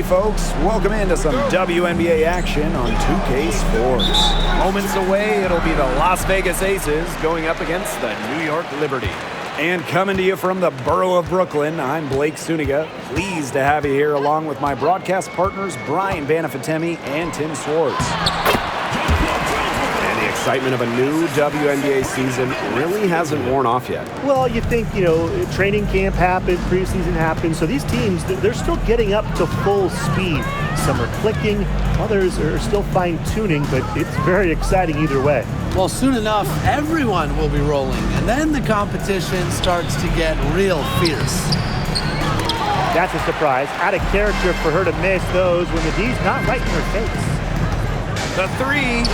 Folks, welcome into some WNBA action on 2K Sports. Moments away, it'll be the Las Vegas Aces going up against the New York Liberty. And coming to you from the borough of Brooklyn, I'm Blake Suniga. Pleased to have you here along with my broadcast partners, Brian Banafatemi and Tim Swartz. And the excitement of a new WNBA season really hasn't worn off yet. Well, you think, training camp happened, preseason happened, so these teams, they're still getting up to full speed. Some are clicking, others are still fine-tuning, but it's very exciting either way. Well, soon enough, everyone will be rolling, and then the competition starts to get real fierce. That's a surprise. Out of character for her to miss those when the D's not right in her face. The three.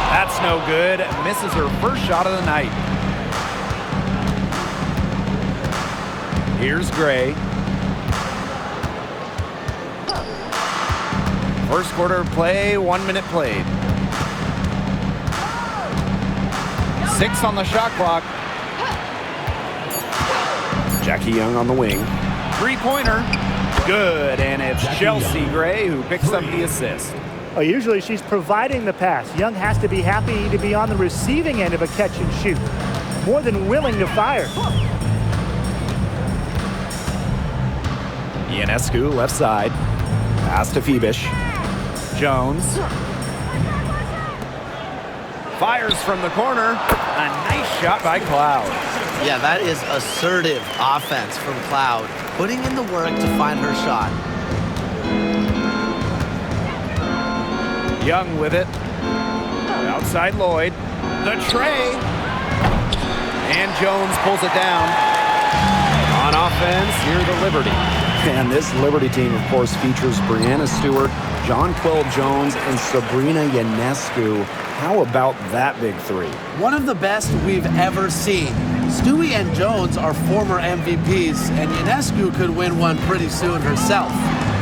That's no good. Misses her first shot of the night. Here's Gray. First quarter play, 1 minute played. 6 on the shot clock. Jackie Young on the wing. Three-pointer. Good, and it's Chelsea Gray who picks up the assist. Oh, usually she's providing the pass. Young has to be happy to be on the receiving end of a catch and shoot. More than willing to fire. Ionescu left side. Pass to Phoebish. Jones. Fires from the corner. A nice shot by Cloud. Yeah, that is assertive offense from Cloud, putting in the work to find her shot. Young with it. Outside Lloyd. The tray. And Jones pulls it down. On offense, here the Liberty. And this Liberty team, of course, features Brianna Stewart, Jonquel Jones, and Sabrina Ionescu. How about that big three? One of the best we've ever seen. Stewie and Jones are former MVPs, and Ionescu could win one pretty soon herself.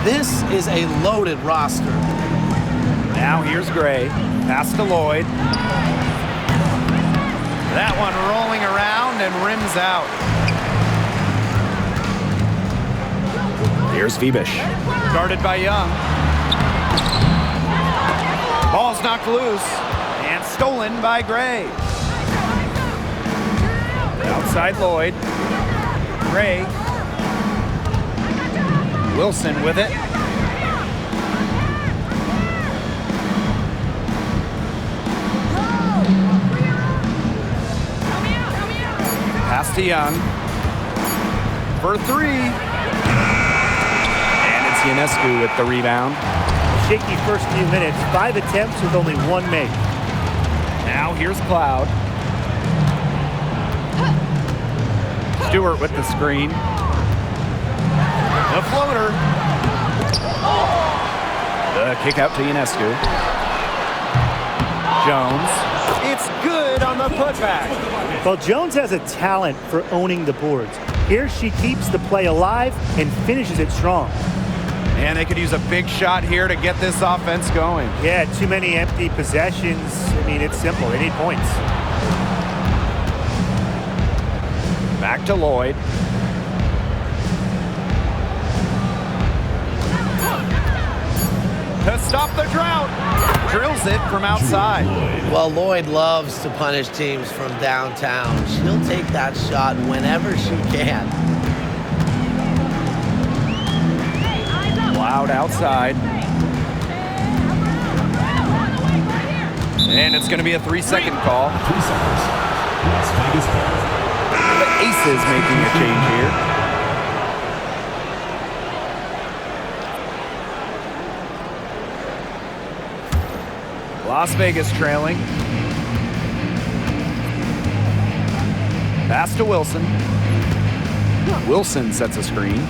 This is a loaded roster. Now here's Gray. Pass to Lloyd. That one rolling around and rims out. Here's Phoebish. Guarded by Young. Ball's knocked loose and stolen by Gray. Outside Lloyd. Gray. Wilson with it. Pass to Young. For three. And it's Ionescu with the rebound. Shaky first few minutes. 5 attempts with only 1 make. Now here's Cloud. Stewart with the screen. The floater. The kick out to Ionescu. Jones. It's good on the putback. Well, Jones has a talent for owning the boards. Here she keeps the play alive and finishes it strong. And they could use a big shot here to get this offense going. Yeah, too many empty possessions. I mean, it's simple. They need points. Back to Lloyd. To stop the drought. Drills it from outside. Well, Lloyd loves to punish teams from downtown. She'll take that shot whenever she can. Loud outside. And it's going to be a 3-second call. 3 seconds. Las Vegas ball. The Aces making a change here. Las Vegas trailing. Pass to Wilson. Wilson sets a screen.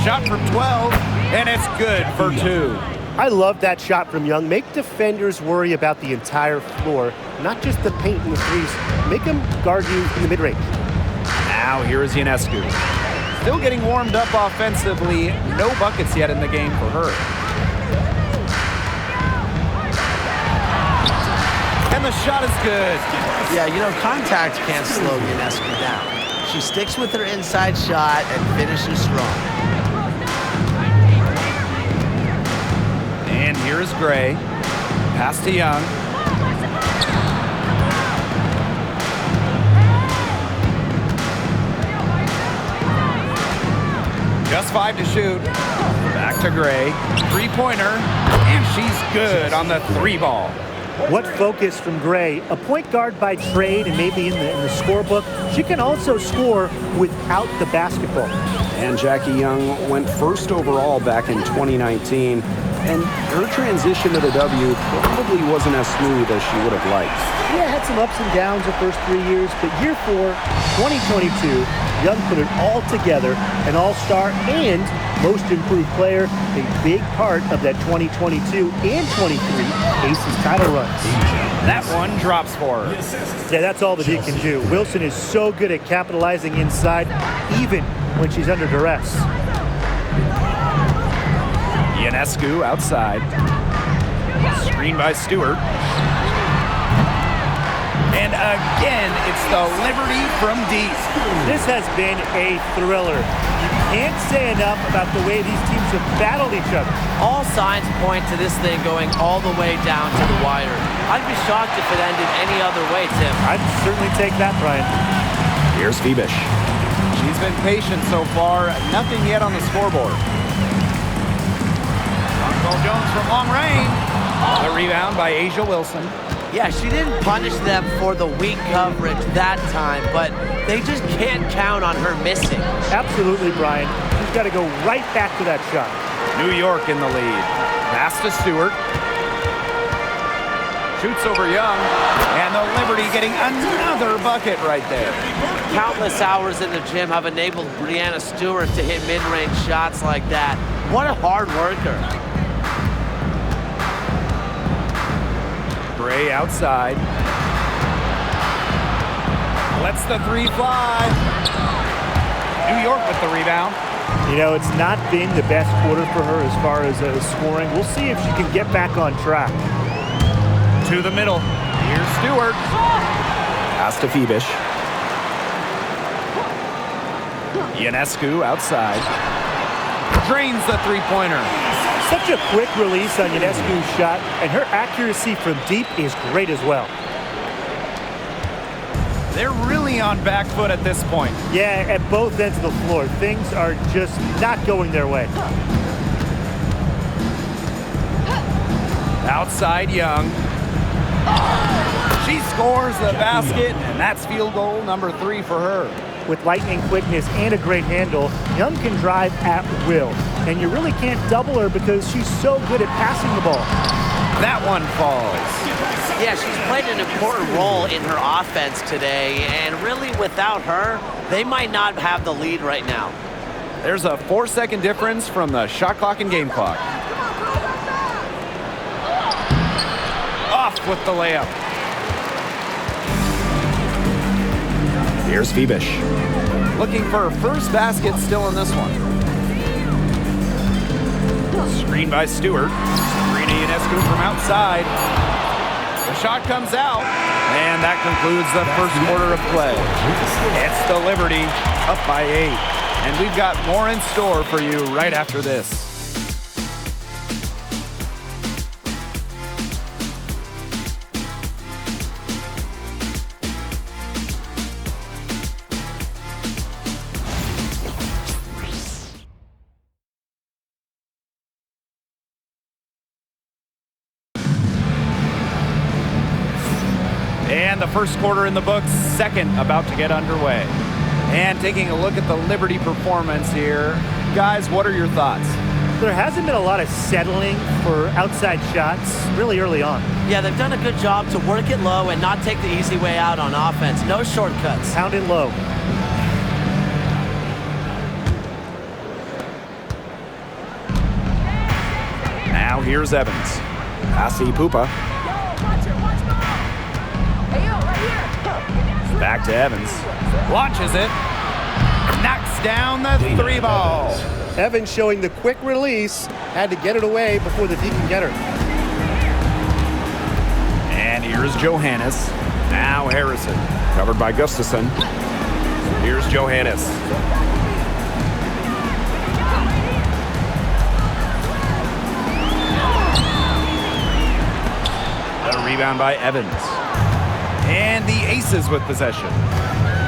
Shot from 12, and it's good for 2. I love that shot from Young. Make defenders worry about the entire floor, not just the paint and the threes. Make them guard you in the mid-range. Now here is Ionescu. Still getting warmed up offensively. No buckets yet in the game for her. And the shot is good. Yeah, contact can't slow Ionescu down. She sticks with her inside shot and finishes strong. And here's Gray. Pass to Young. Just 5 to shoot. Back to Gray. Three-pointer. And she's good on the 3-ball. What focus from Gray. A point guard by trade and maybe in the scorebook. She can also score without the basketball. And Jackie Young went first overall back in 2019. And her transition to the W probably wasn't as smooth as she would have liked. Yeah, had some ups and downs the first 3 years, but year 4, 2022, Young put it all together, an all-star and most improved player, a big part of that 2022 and 23 Aces title runs. That one drops for her. Yeah, that's all that he can do. Wilson is so good at capitalizing inside, even when she's under duress. Ionescu outside. Screen by Stewart. And again, it's the Liberty from deep. This has been a thriller. You can't say enough about the way these teams have battled each other. All signs point to this thing going all the way down to the wire. I'd be shocked if it ended any other way, Tim. I'd certainly take that, Brian. Here's Phoebish. She's been patient so far. Nothing yet on the scoreboard. Jones from long range. The rebound by Asia Wilson. Yeah, she didn't punish them for the weak coverage that time, but they just can't count on her missing. Absolutely, Brian. She's got to go right back to that shot. New York in the lead. Pass to Stewart. Shoots over Young. And the Liberty getting another bucket right there. Countless hours in the gym have enabled Breanna Stewart to hit mid-range shots like that. What a hard worker. Gray outside. Lets the 3 fly. New York with the rebound. You know, it's not been the best quarter for her as far as scoring. We'll see if she can get back on track. To the middle. Here's Stewart. Pass to Phoebish. Ionescu outside. Drains the 3-pointer. Such a quick release on Ionescu's shot, and her accuracy from deep is great as well. They're really on back foot at this point. Yeah, at both ends of the floor. Things are just not going their way. Outside Young. She scores the basket, and that's field goal number 3 for her. With lightning quickness and a great handle, Young can drive at will. And you really can't double her because she's so good at passing the ball. That one falls. Yeah, she's played an important role in her offense today, and really without her, they might not have the lead right now. There's a 4-second difference from the shot clock and game clock. Off with the layup. Here's Phoebish. Looking for her first basket still in this one. Screen by Stewart. Sabrina Ionescu from outside. The shot comes out. And that concludes the first quarter of play. It's the Liberty up by 8. And we've got more in store for you right after this. And the first quarter in the books, second about to get underway. And taking a look at the Liberty performance here. Guys, what are your thoughts? There hasn't been a lot of settling for outside shots really early on. Yeah, they've done a good job to work it low and not take the easy way out on offense. No shortcuts. Pound it low. Now here's Evans. Pass to Pupa. Back to Evans. Launches it. Knocks down the 3-ball. Evans showing the quick release. Had to get it away before the D can get her. And here's Johannes. Now Harrison. Covered by Gustafson. Here's Johannes. A rebound by Evans. And the Aces with possession,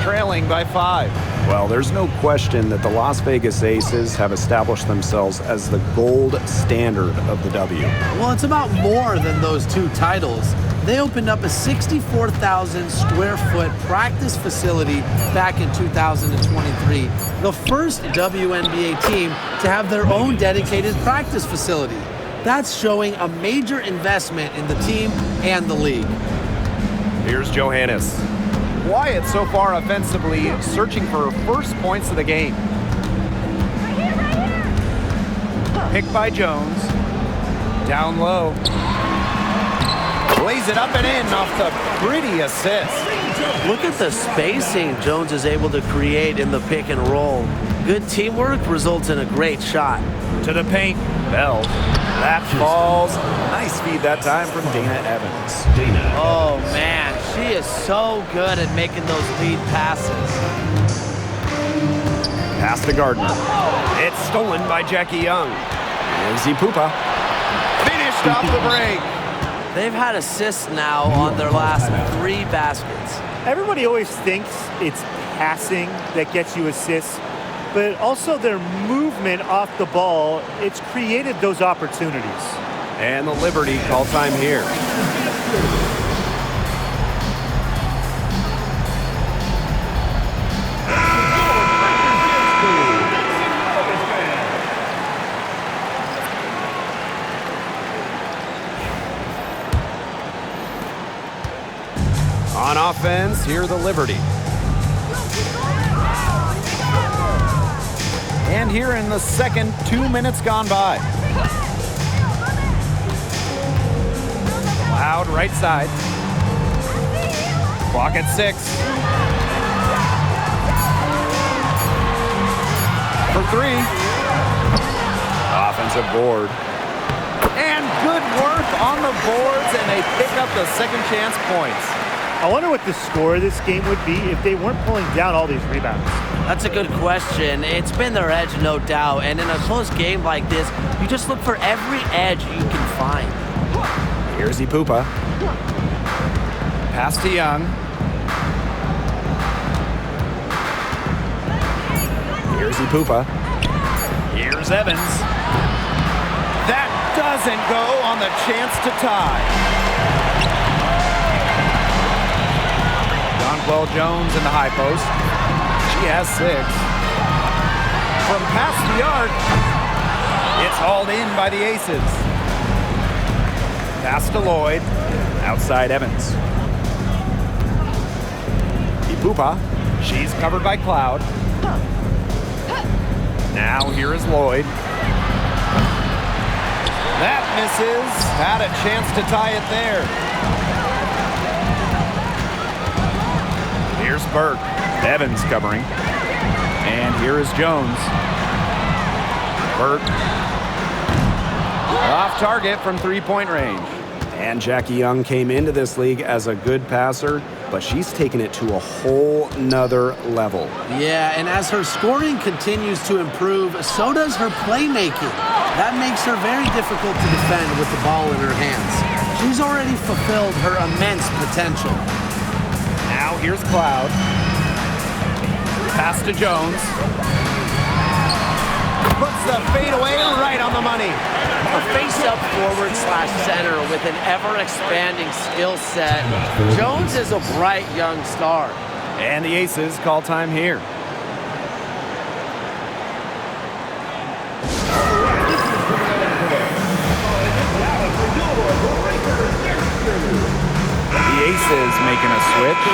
trailing by 5. Well, there's no question that the Las Vegas Aces have established themselves as the gold standard of the W. Well, it's about more than those 2 titles. They opened up a 64,000 square foot practice facility back in 2023. The first WNBA team to have their own dedicated practice facility. That's showing a major investment in the team and the league. Here's Johannes. Quiet so far offensively, searching for first points of the game. Picked by Jones. Down low. Lays it up and in off the pretty assist. Look at the spacing Jones is able to create in the pick and roll. Good teamwork results in a great shot. To the paint. Bell. That falls. Nice feed that time from Dana Evans. Oh, man. She is so good at making those lead passes. Pass to Gardner. It's stolen by Jackie Young. Here's Zipupa. Finished off the break. They've had assists now on their last 3 baskets. Everybody always thinks it's passing that gets you assists, but also their movement off the ball, it's created those opportunities. And the Liberty call time here. On offense, here the Liberty. And here in the second, 2 minutes gone by. Loud right side. Clock at 6. For 3. Offensive board. And good work on the boards, and they pick up the second chance points. I wonder what the score of this game would be if they weren't pulling down all these rebounds. That's a good question. It's been their edge, no doubt. And in a close game like this, you just look for every edge you can find. Here's Zipupa. Pass to Young. Here's Zipupa. Here's Evans. That doesn't go on the chance to tie. Jonquel Jones in the high post. She has 6. From past the arc, it's hauled in by the Aces. Pass to Lloyd. Outside Evans. Zipupa. She's covered by Cloud. Now here is Lloyd. That misses. Had a chance to tie it there. Here's Burke. Evans covering. And here is Jones. Burke. Off target from 3-point range. And Jackie Young came into this league as a good passer, but she's taken it to a whole nother level. Yeah, and as her scoring continues to improve, so does her playmaking. That makes her very difficult to defend with the ball in her hands. She's already fulfilled her immense potential. Now here's Cloud. Pass to Jones. Puts the fade away right on the money. A face-up forward/center with an ever-expanding skill set. Jones is a bright young star. And the Aces call time here. The Aces making a switch.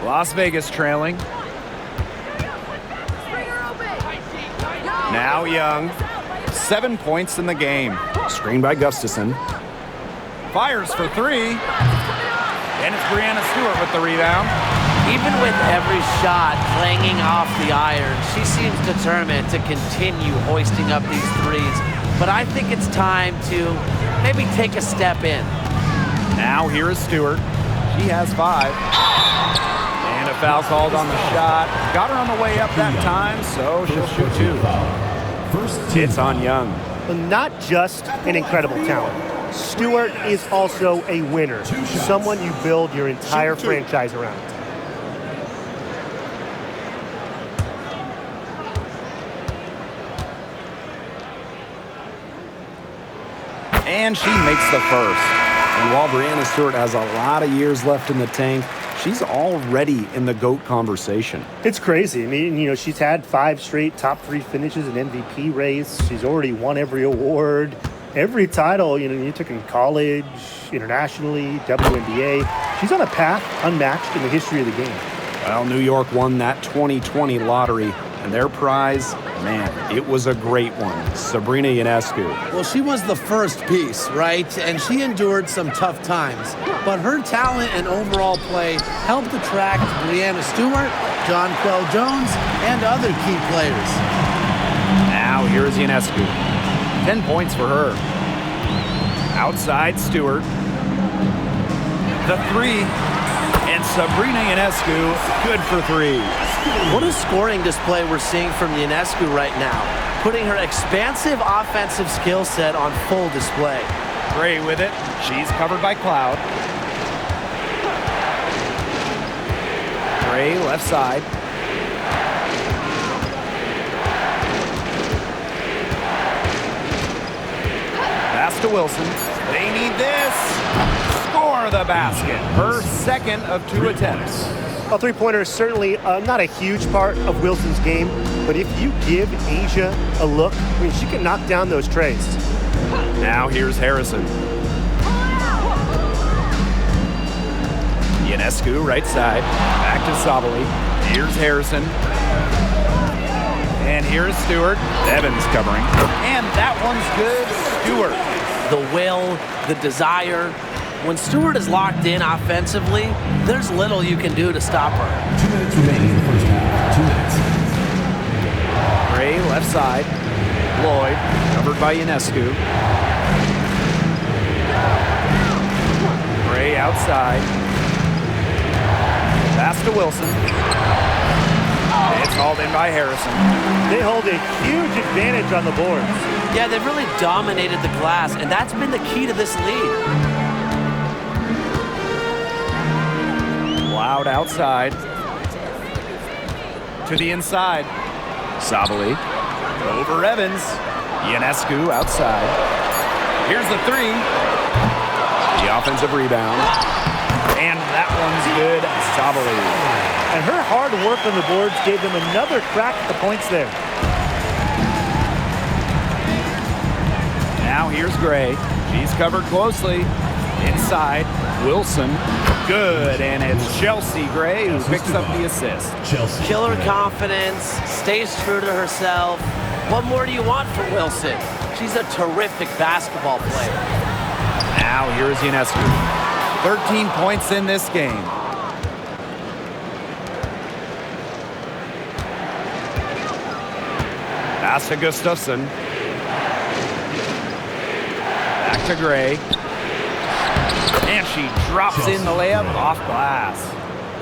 Las Vegas trailing. Now Young. 7 points in the game. Screened by Gustafson. Fires for 3. And it's Brianna Stewart with the rebound. Even with every shot clanging off the iron, she seems determined to continue hoisting up these threes. but I think it's time to maybe take a step in. Now here is Stewart. She has 5. And a foul called on the shot. Got her on the way up that time, so she'll shoot 2. It's on Young. Well, not just an incredible talent. Stewart is also a winner, someone you build your entire franchise around. And she makes the first. And while Breanna Stewart has a lot of years left in the tank, she's already in the GOAT conversation. It's crazy. I mean, you know, she's had 5 straight top 3 finishes in MVP race. She's already won every award, every title, you know, you took in college, internationally, WNBA. She's on a path unmatched in the history of the game. Well, New York won that 2020 lottery, and their prize, man, it was a great one. Sabrina Ionescu. Well, she was the first piece, right? And she endured some tough times. But her talent and overall play helped attract Breanna Stewart, Jonquel Jones, and other key players. Now here's Ionescu. 10 points for her. Outside Stewart. The 3. And Sabrina Ionescu, good for 3. What a scoring display we're seeing from Ionescu right now, putting her expansive offensive skill set on full display. Gray with it. She's covered by Cloud. Gray left side. Pass to Wilson. They need this. Score the basket. Her second of 2 attempts. Well, three-pointer is certainly not a huge part of Wilson's game, but if you give Asia a look, I mean, she can knock down those trays. Now here's Harrison. Ionescu, right side. Back to Sabali. Here's Harrison. And here's Stewart. Evans covering. And that one's good. Stewart. The will, the desire. When Stewart is locked in offensively, there's little you can do to stop her. 2 minutes remaining in the first half. 2 minutes. Gray left side. Lloyd covered by Ionescu. Gray outside. Pass to Wilson. It's hauled in by Harrison. They hold a huge advantage on the boards. Yeah, they've really dominated the glass, and that's been the key to this lead. Loud outside. To the inside. Sabali. Over Evans. Ionescu outside. Here's the 3. The offensive rebound. And that one's good. Sabali. And her hard work on the boards gave them another crack at the points there. Now here's Gray. She's covered closely. Inside. Wilson. Good. And it's Chelsea Gray who picks up the assist. Chelsea. Killer confidence, stays true to herself. What more do you want from Wilson? She's a terrific basketball player. Now here's Ionescu. 13 points in this game. Pass to Gustafson. Back to Gray. And she drops in the layup off glass.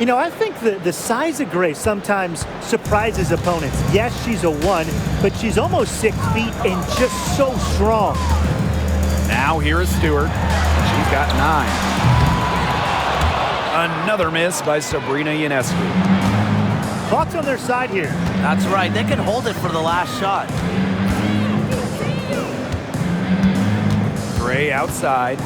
You know, I think the size of Gray sometimes surprises opponents. Yes, she's a 1, but she's almost 6 feet and just so strong. Now here is Stewart. She's got 9. Another miss by Sabrina Ionescu. Clock's on their side here. That's right, they can hold it for the last shot. Gray outside.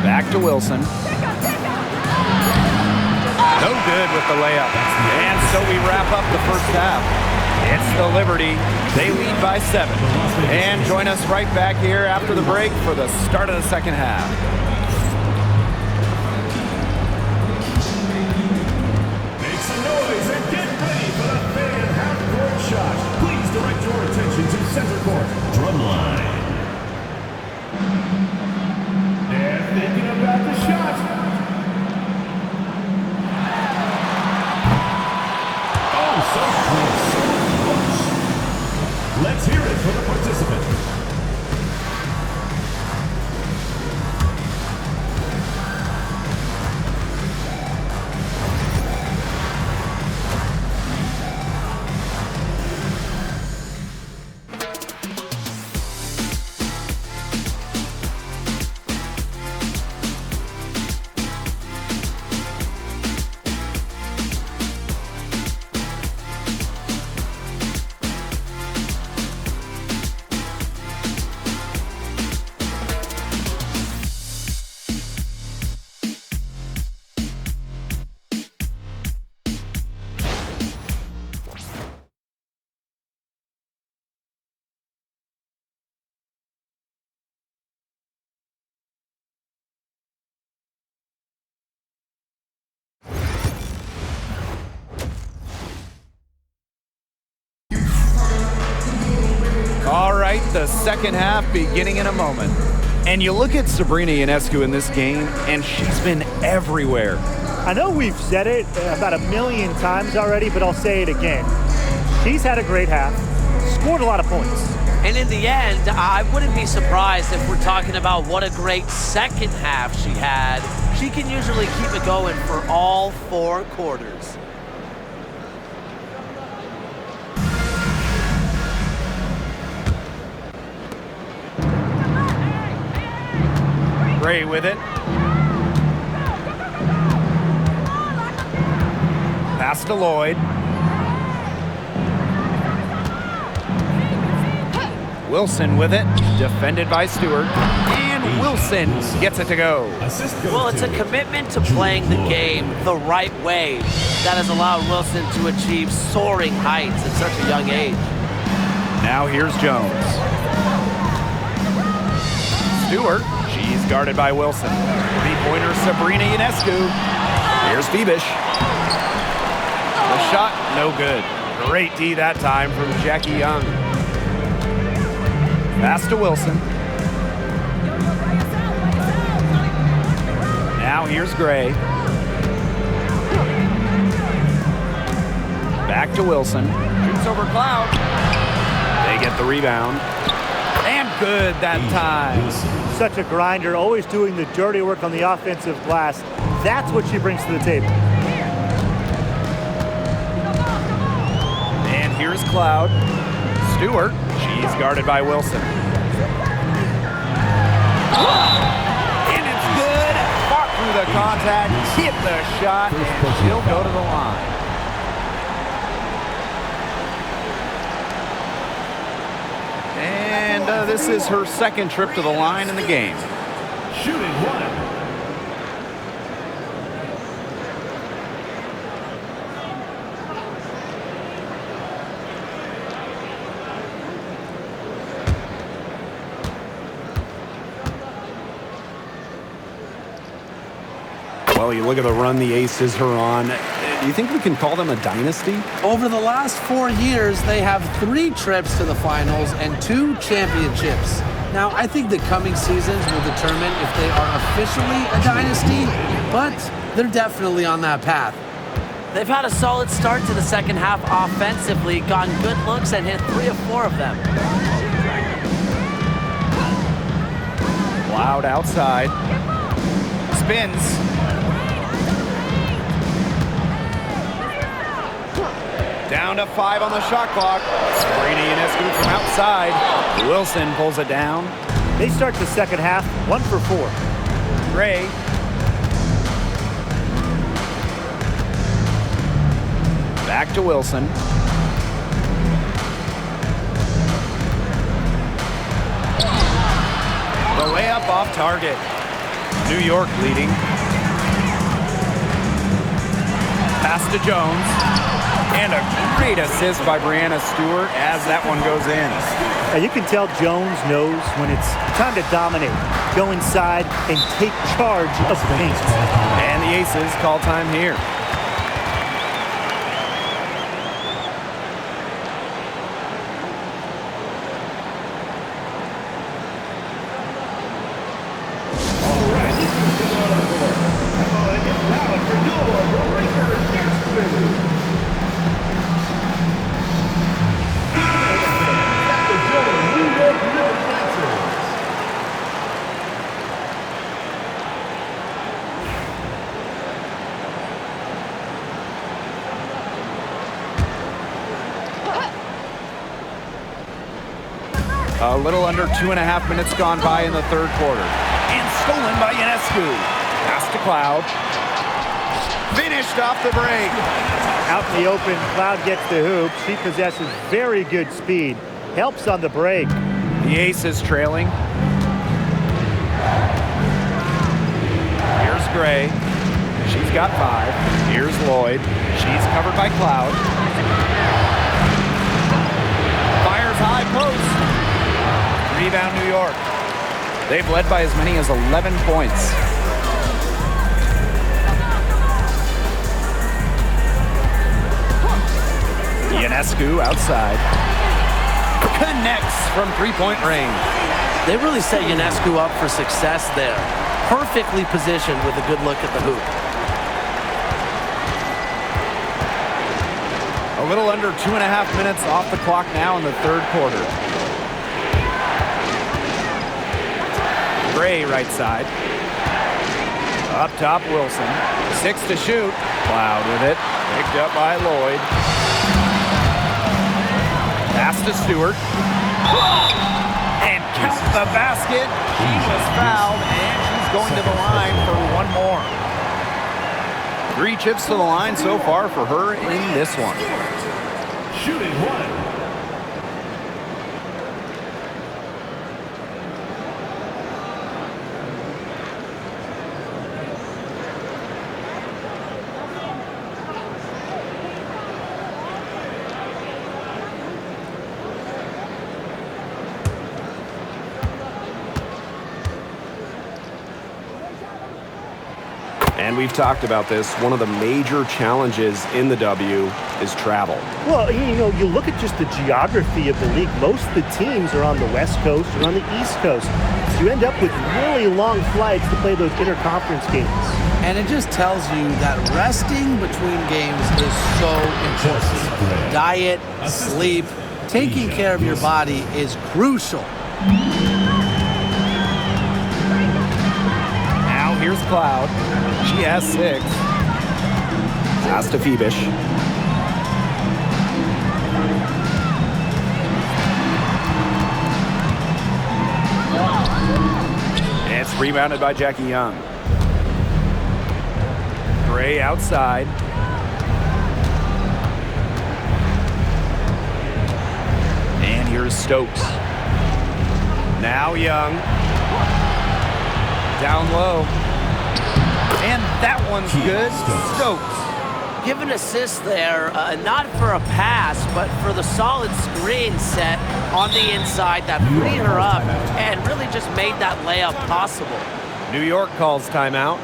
Back to Wilson. No good with the layup. And so we wrap up the first half. It's the Liberty. They lead by 7. And join us right back here after the break for the start of the second half. Make some noise and get ready for the fan half-court shot. Please direct your attention to center court. Drumline. They're thinking about the shot. right, the second half beginning in a moment. And you look at Sabrina Ionescu in this game, and she's been everywhere. I know we've said it about 1,000,000 times already, but I'll say it again. She's had a great half, scored a lot of points. And in the end, I wouldn't be surprised if we're talking about what a great second half she had. She can usually keep it going for all 4 quarters. Gray with it. Pass to Lloyd. Wilson with it, defended by Stewart. And Wilson gets it to go. Well, it's a commitment to playing the game the right way that has allowed Wilson to achieve soaring heights at such a young age. Now here's Jones. Stewart, she's guarded by Wilson. Three-pointer Sabrina Ionescu. Here's Phoebish. The shot, no good. Great D that time from Jackie Young. Pass to Wilson. Now here's Gray. Back to Wilson. Shoots over Cloud. They get the rebound. And good that time. Such a grinder, always doing the dirty work on the offensive glass. That's what she brings to the table. And here's Cloud. Stewart, she's guarded by Wilson. And it's good. Fought through the contact, hit the shot, and she'll go to the line. And this is her second trip to the line in the game. Shooting 1. Well, you look at the run the Aces are on. Do you think we can call them a dynasty? Over the last 4 years, they have 3 trips to the finals and 2 championships. Now, I think the coming seasons will determine if they are officially a dynasty, but they're definitely on that path. They've had a solid start to the second half offensively, gotten good looks and hit 3 of 4 of them. Cloud outside. Spins. Down to 5 on the shot clock. Sabrina Ionescu from outside. Wilson pulls it down. They start the second half 1 for 4. Gray. Back to Wilson. The layup off target. New York leading. Pass to Jones. And a great assist by Brianna Stewart as that one goes in. Now you can tell Jones knows when it's time to dominate, go inside, and take charge of the paint. And the Aces call time here. A little under 2.5 minutes gone by in the third quarter. And stolen by Ionescu. Pass to Cloud. Finished off the break. Out in the open, Cloud gets the hoop. She possesses very good speed. Helps on the break. The Aces trailing. Here's Gray. She's got 5. Here's Lloyd. She's covered by Cloud. Fires high post. Rebound New York. They've led by as many as 11 points. Ionescu outside. Connects from three-point range. They really set Ionescu up for success there. Perfectly positioned with a good look at the hoop. A little under 2.5 minutes off the clock now in the third quarter. Gray right side. Up top, Wilson. 6 to shoot. Cloud with it. Picked up by Lloyd. Pass to Stewart. And count the basket. She was fouled, and she's going to the line for one more. 3 chips to the line so far for her in this one. Shooting one. And we've talked about this. One of the major challenges in the W is travel. Well, you know, you look at just the geography of the league. Most of the teams are on the West Coast or on the East Coast. So you end up with really long flights to play those interconference games. And it just tells you that resting between games is so important. Diet, sleep, taking care of your body is crucial. Now here's Cloud. She has 6. Pass to Phoebish. It's rebounded by Jackie Young. Gray outside. And here's Stokes. Now Young. Down low. And that one's good. Stokes. Give an assist there, not for a pass, but for the solid screen set on the inside that freed her up and really just made that layup possible. New York calls timeout.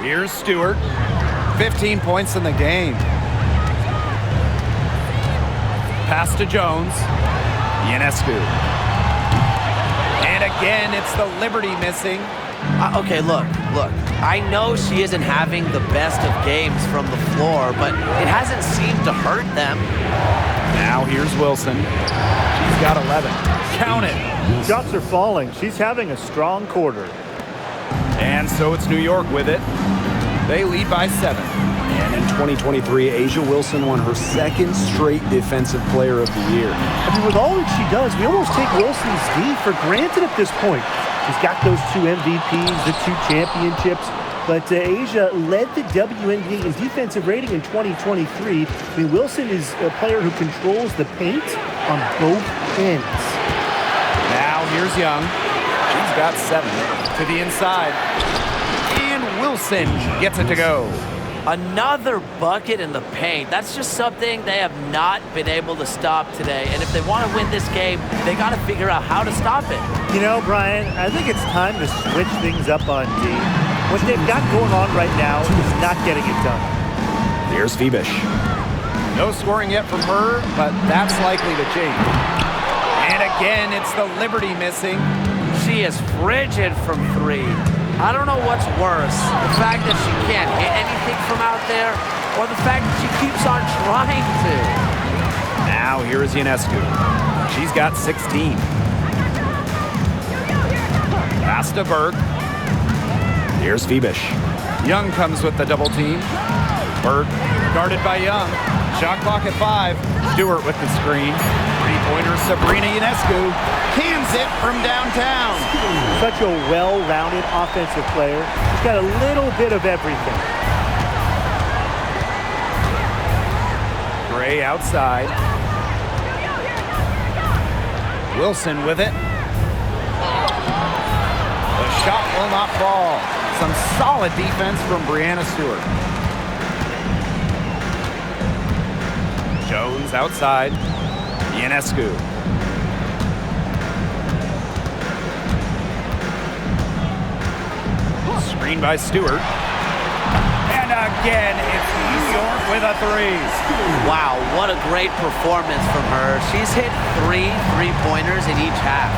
Here's Stewart. 15 points in the game. Pass to Jones. Ionescu. And again, it's the Liberty missing. Okay, look. I know she isn't having the best of games from the floor, but it hasn't seemed to hurt them. Now here's Wilson. She's got 11. Count it. Shots are falling. She's having a strong quarter. And so it's New York with it. They lead by 7. And in 2023, Asia Wilson won her second straight Defensive Player of the Year. I mean, with all that she does, we almost take Wilson's D for granted at this point. She's got those 2 MVPs, the 2 championships. But Asia led the WNBA in defensive rating in 2023. I mean, Wilson is a player who controls the paint on both ends. Now here's Young. She's got 7 to the inside. And Wilson gets it to go. Another bucket in the paint. That's just something they have not been able to stop today. And if they want to win this game, they got to figure out how to stop it. You know, Brian, I think it's time to switch things up on D. What they've got going on right now is not getting it done. Here's Phoebish. No scoring yet from her, but that's likely to change. And again, it's the Liberty missing. She is frigid from 3. I don't know what's worse, the fact that she can't hit anything from out there, or the fact that she keeps on trying to. Now here is Ionescu. She's got 16. Pass to Berg. Here's Phoebish. Young comes with the double team. Berg guarded by Young. Shot clock at 5. Stewart with the screen. Three-pointer Sabrina Ionescu cans it from downtown. Such a well-rounded offensive player. She's got a little bit of everything. Trey outside. Wilson with it. The shot will not fall. Some solid defense from Brianna Stewart. Jones outside. Ionescu. Screen by Stewart. And again, it's New York with a three. Wow, what a great performance from her. She's hit 3 3-pointers in each half.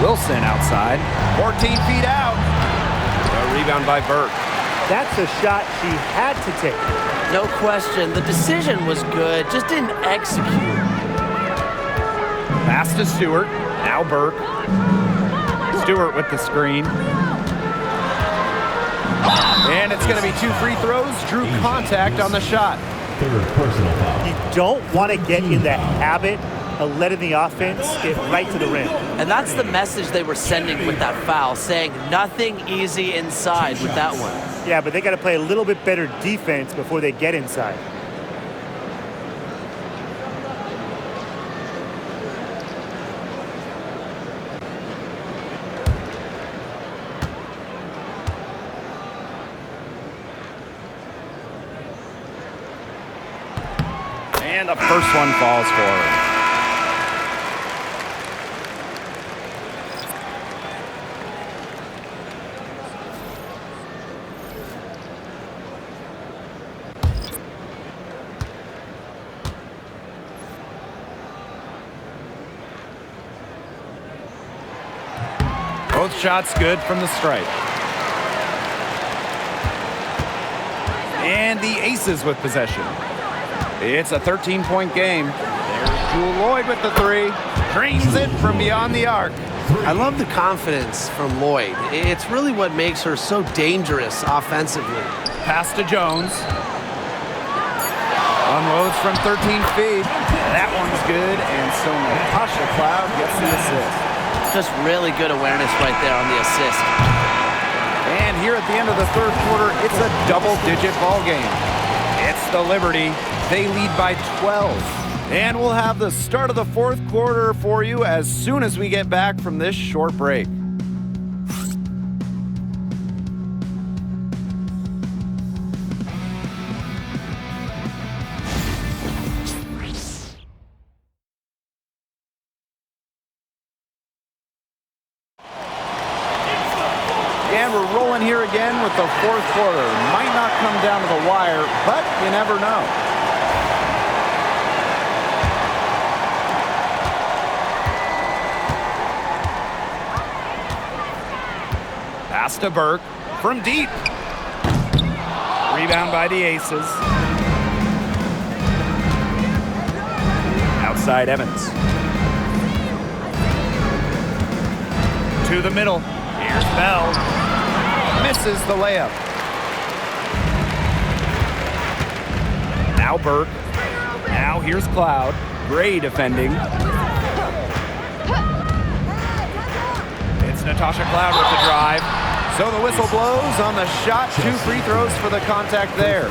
Wilson outside. 14 feet out. A rebound by Burke. That's a shot she had to take. No question, the decision was good, just didn't execute. Pass to Stewart. Now Burke. Stewart with the screen. And it's going to be 2 free throws. Drew contact on the shot. Third personal foul. You don't want to get in the habit of letting the offense get right to the rim. And that's the message they were sending with that foul, saying nothing easy inside with that one. Yeah, but they got to play a little bit better defense before they get inside. And the first one falls for her. Both shots good from the stripe. And the Aces with possession. It's a 13-point game. There's Jewel Lloyd with the three. Drains it from beyond the arc. I love the confidence from Lloyd. It's really what makes her so dangerous offensively. Pass to Jones. Unloads from 13 feet. That one's good, and so Natasha Cloud gets the assist. Just really good awareness right there on the assist. And here at the end of the third quarter, it's a double-digit ball game. It's the Liberty. They lead by 12. And we'll have the start of the fourth quarter for you as soon as we get back from this short break. And we're rolling here again with the fourth quarter. Might not come down to the wire, but you never know. Pass to Burke from deep. Rebound by the Aces. Outside Evans. To the middle. Here's Bell. Misses the layup. Now Burke. Now here's Cloud. Gray defending. It's Natasha Cloud with the drive. So the whistle blows on the shot. 2 free throws for the contact there.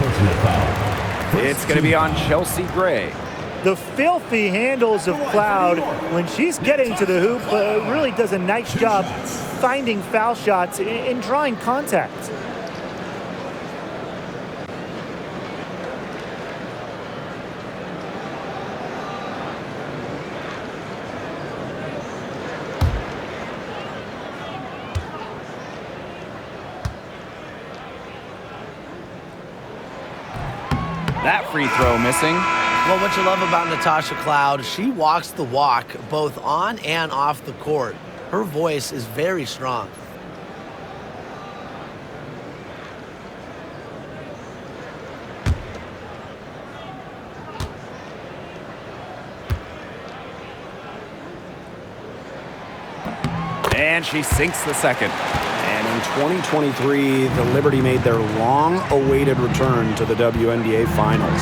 It's going to be on Chelsea Gray. The filthy handles of Cloud when she's getting to the hoop really does a nice job finding foul shots and drawing contact. That free throw missing. Well, what you love about Natasha Cloud, she walks the walk both on and off the court. Her voice is very strong. And she sinks the second. And in 2023, the Liberty made their long-awaited return to the WNBA Finals.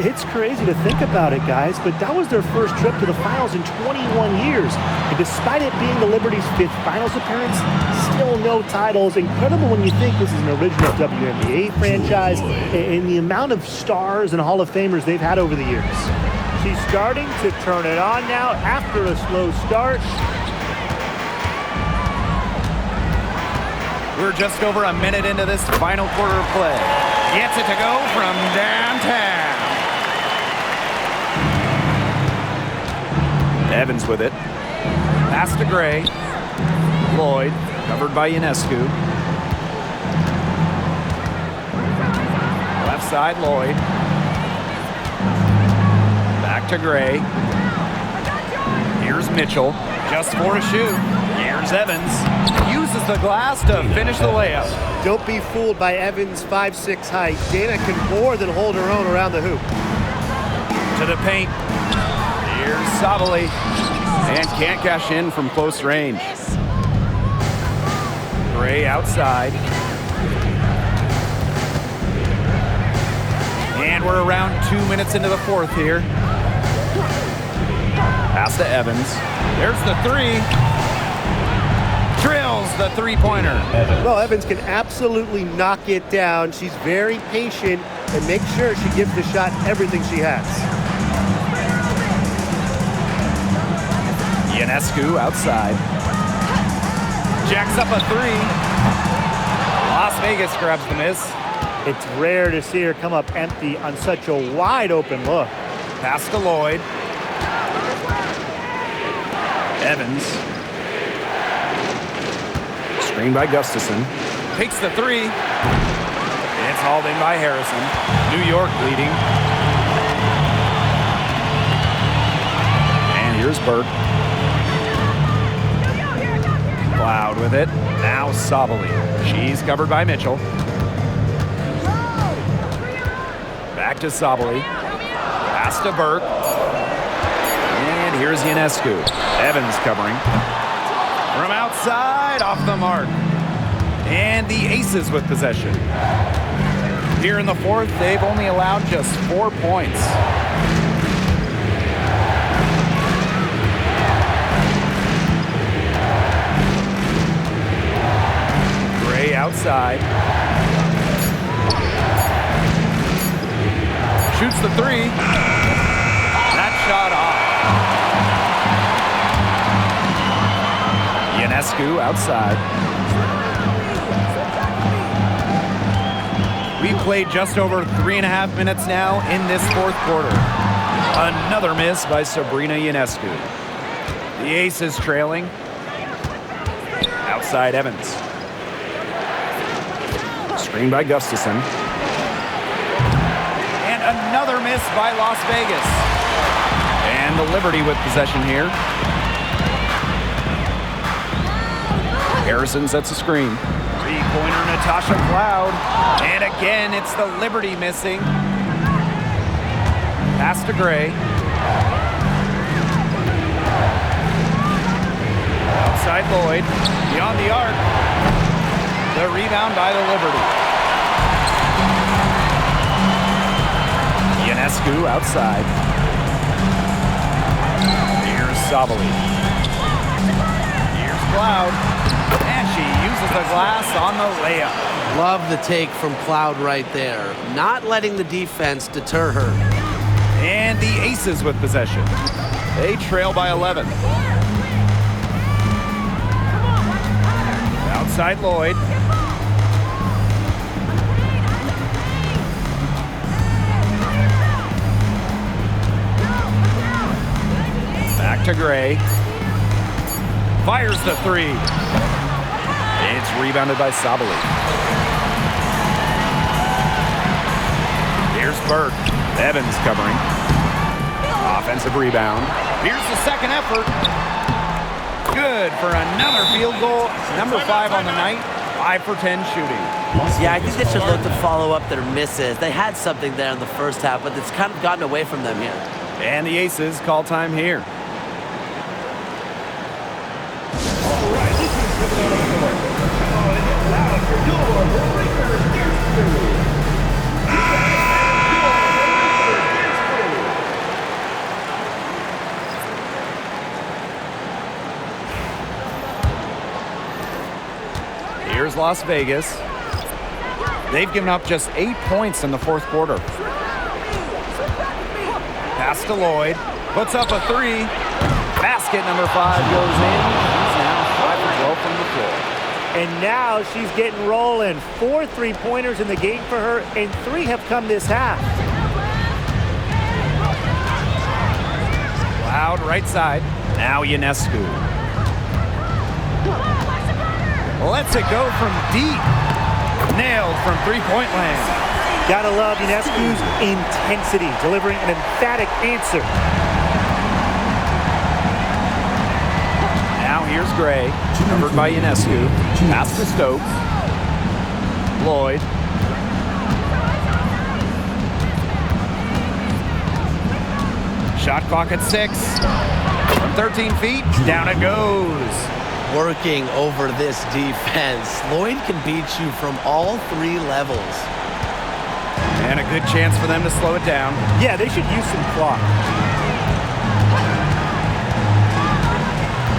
It's crazy to think about it, guys, but that was their first trip to the finals in 21 years. And despite it being the Liberty's 5th finals appearance, still no titles. Incredible when you think this is an original WNBA franchise and the amount of stars and Hall of Famers they've had over the years. she's starting to turn it on now after a slow start. We're just over a minute into this final quarter of play. Gets it to go from downtown. Evans with it. Pass to Gray. Lloyd, covered by Ionescu. Left side, Lloyd. Back to Gray. Here's Mitchell, just for a shoot. Here's Evans. Uses the glass to finish the layup. Don't be fooled by Evans' 5'6" height. Dana can more than hold her own around the hoop. To the paint. Here's Sabali. And can't cash in from close range. Gray outside. And we're around 2 minutes into the fourth here. Pass to Evans. There's the three. Drills the three-pointer. Well, Evans can absolutely knock it down. She's very patient and makes sure she gives the shot everything she has. Ionescu outside. Jacks up a three. Las Vegas grabs the miss. It's rare to see her come up empty on such a wide open look. Pass to Lloyd. Evans. Screen by Gustafson. Takes the three. It's hauled in by Harrison. New York leading. And here's Burke. Cloud with it. Now Sabali. She's covered by Mitchell. Back to Sabali. Pass to Burke. And here's Ionescu. Evans covering. From outside, off the mark. And the Aces with possession. Here in the fourth, they've only allowed just 4 points. Gray outside. Shoots the three. That shot off. Ionescu outside. We've played just over 3.5 minutes now in this fourth quarter. Another miss by Sabrina Ionescu. The Aces trailing. Outside Evans. Screen by Gustafson. And another miss by Las Vegas. And the Liberty with possession here. Harrison sets a screen. Three-pointer Natasha Cloud. And again, it's the Liberty missing. Pass to Gray. Outside Lloyd. Beyond the arc. The rebound by the Liberty. Ionescu outside. Here's Sabali. Here's Cloud. And she uses the glass on the layup. Love the take from Cloud right there. Not letting the defense deter her. And the Aces with possession. They trail by 11. Outside Lloyd. Back to Gray. Fires the three. It's rebounded by Sabali. Here's Burke. Evans covering. Offensive rebound. Here's the second effort. Good for another field goal. Number 5 on the night. 5 for 10 shooting. Yeah, I think they should look to follow up their misses. They had something there in the first half, but it's kind of gotten away from them here. And the Aces call time here. Here's Las Vegas. They've given up just 8 points in the fourth quarter. Pass Pass to Lloyd. Puts up a three. Basket number 5 goes in. She's now 5 for 12 from the floor. And now she's getting rolling. 4 3-pointers in the game for her, and 3 have come this half. Loud right side. Now Ionescu. Lets it go from deep. Nailed from three-point land. Gotta love Ionescu's intensity, delivering an emphatic answer. Now here's Gray, covered by Ionescu. Pass to Stokes. Lloyd. Shot clock at 6. From 13 feet, down it goes. Working over this defense. Lloyd can beat you from all 3 levels. And a good chance for them to slow it down. Yeah, they should use some clock.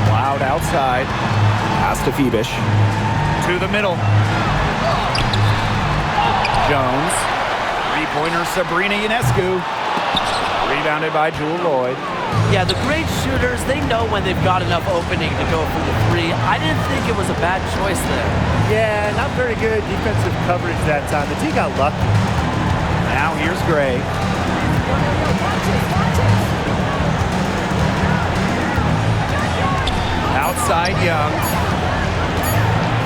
Loud outside. Pass to Phoebish. To the middle. Jones. Three-pointer Sabrina Ionescu. Rebounded by Jewel Lloyd. Yeah, the great shooters, they know when they've got enough opening to go for the 3. I didn't think it was a bad choice there. Yeah, not very good defensive coverage that time. The team got lucky. Now here's Gray. Outside Young.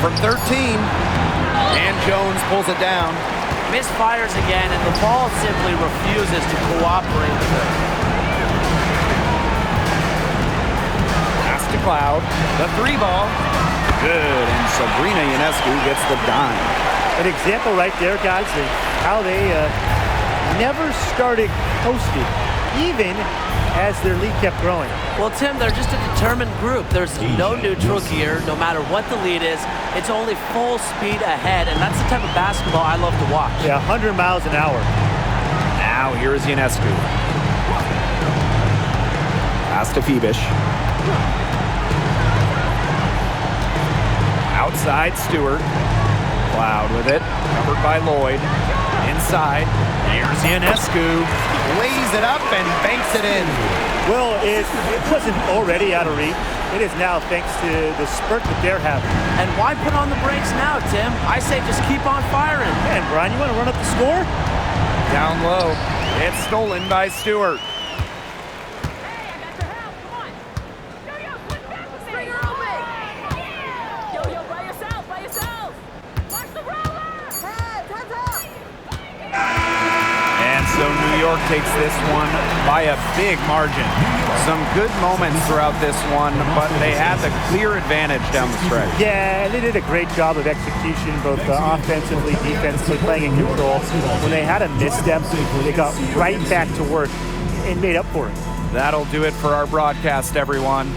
From 13. And Jones pulls it down. Misfires again, and the ball simply refuses to cooperate with her. Pass to Cloud. The 3 ball. Good. And Sabrina Ionescu gets the dime. An example right there, guys, of how they never started coasting, even as their lead kept growing. Well, Tim, they're just a determined group. There's no neutral gear, no matter what the lead is. It's only full speed ahead, and that's the type of basketball I love to watch. Yeah, 100 miles an hour. Now here's Ionescu. Pass to Phoebish. Outside Stewart. Cloud with it. Covered by Lloyd. Inside. Here's Ionescu. Lays it up and banks it in. Well, it wasn't already out of reach. It is now thanks to the spurt that they're having. And why put on the brakes now, Tim? I say just keep on firing. Man, Brian, you want to run up the score? Down low. It's stolen by Stewart. So New York takes this one by a big margin. Some good moments throughout this one, but they had the clear advantage down the stretch. Yeah, they did a great job of execution, both offensively, defensively, playing in control. When they had a misstep, they got right back to work and made up for it. That'll do it for our broadcast, everyone.